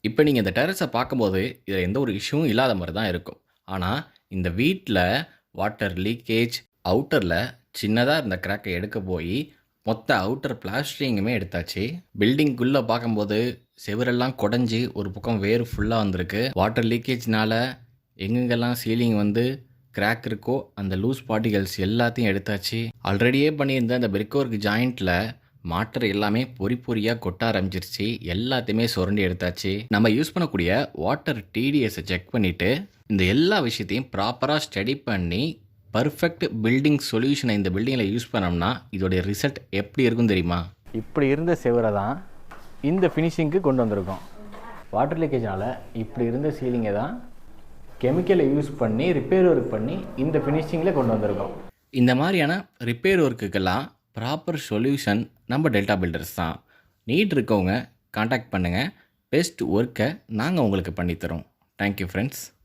இப்ப நீங்க இந்த டெர்ரஸ பார்க்கும்போது, இதுல எந்த ஒரு இஷ்யூவும் இல்லாத மாரி தான் இருக்கும். ஆனா, இந்த வீட்ல வாட்டர் லீக்கேஜ், அவுட்டர்ல சின்னதா இருந்த கிராக்க எடுக்க போயி, மொத்த அவுட்டர் பிளாஸ்டரிங்குமே எடுத்தாச்சு. பில்டிங்குள்ள பார்க்கும்போது, செவுரெல்லாம் கொடைஞ்சு, ஒரு பக்கம் வேர் ஃபுல்லா வந்திருக்கு. வாட்டர் லீக்கேஜ்னால எங்கெங்கெல்லாம் சீலிங் வந்து கிராக் இருக்கோ, அந்த லூஸ் பார்ட்டிகல்ஸ் எல்லாத்தையும் எடுத்தாச்சு. ஆல்ரெடியே பண்ணியிருந்த அந்த பிரிக் ஒர்க் ஜாயிண்ட்ல மாட்டர் எல்லாமே பொறி பொறியா கொட்ட ஆரம்பிச்சிருச்சு. எல்லாத்தையுமே சுரண்டி எடுத்தாச்சு. நம்ம யூஸ் பண்ணக்கூடிய வாட்டர் டிடிஎஸை செக் பண்ணிட்டு, இந்த எல்லா விஷயத்தையும் ப்ராப்பரா ஸ்டடி பண்ணி, பெர்ஃபெக்ட் பில்டிங் சொல்யூஷனை இந்த பில்டிங்கில யூஸ் பண்ணோம்னா, இதோடைய ரிசல்ட் எப்படி இருக்கும் தெரியுமா? இப்படி இருந்த செவரை தான் இந்த ஃபினிஷிங்க்கு கொண்டு வந்திருக்கோம். வாட்டர் லீக்கேஜ்னால இப்படி இருந்த சீலிங்கை தான் கெமிக்கலை யூஸ் பண்ணி ரிப்பேர் ஒர்க் பண்ணி இந்த ஃபினிஷிங்கில் கொண்டு வந்திருக்கோம். இந்த மாதிரியான ரிப்பேர் ஒர்க்குக்கெல்லாம் ப்ராப்பர் சொல்யூஷன் நம்ம டெல்டா பில்டர்ஸ் தான். நீட் இருக்கவங்க காண்டாக்ட் பண்ணுங்கள். பெஸ்ட் ஒர்க்கை நாங்கள் உங்களுக்கு பண்ணித்தரோம். Thank you friends.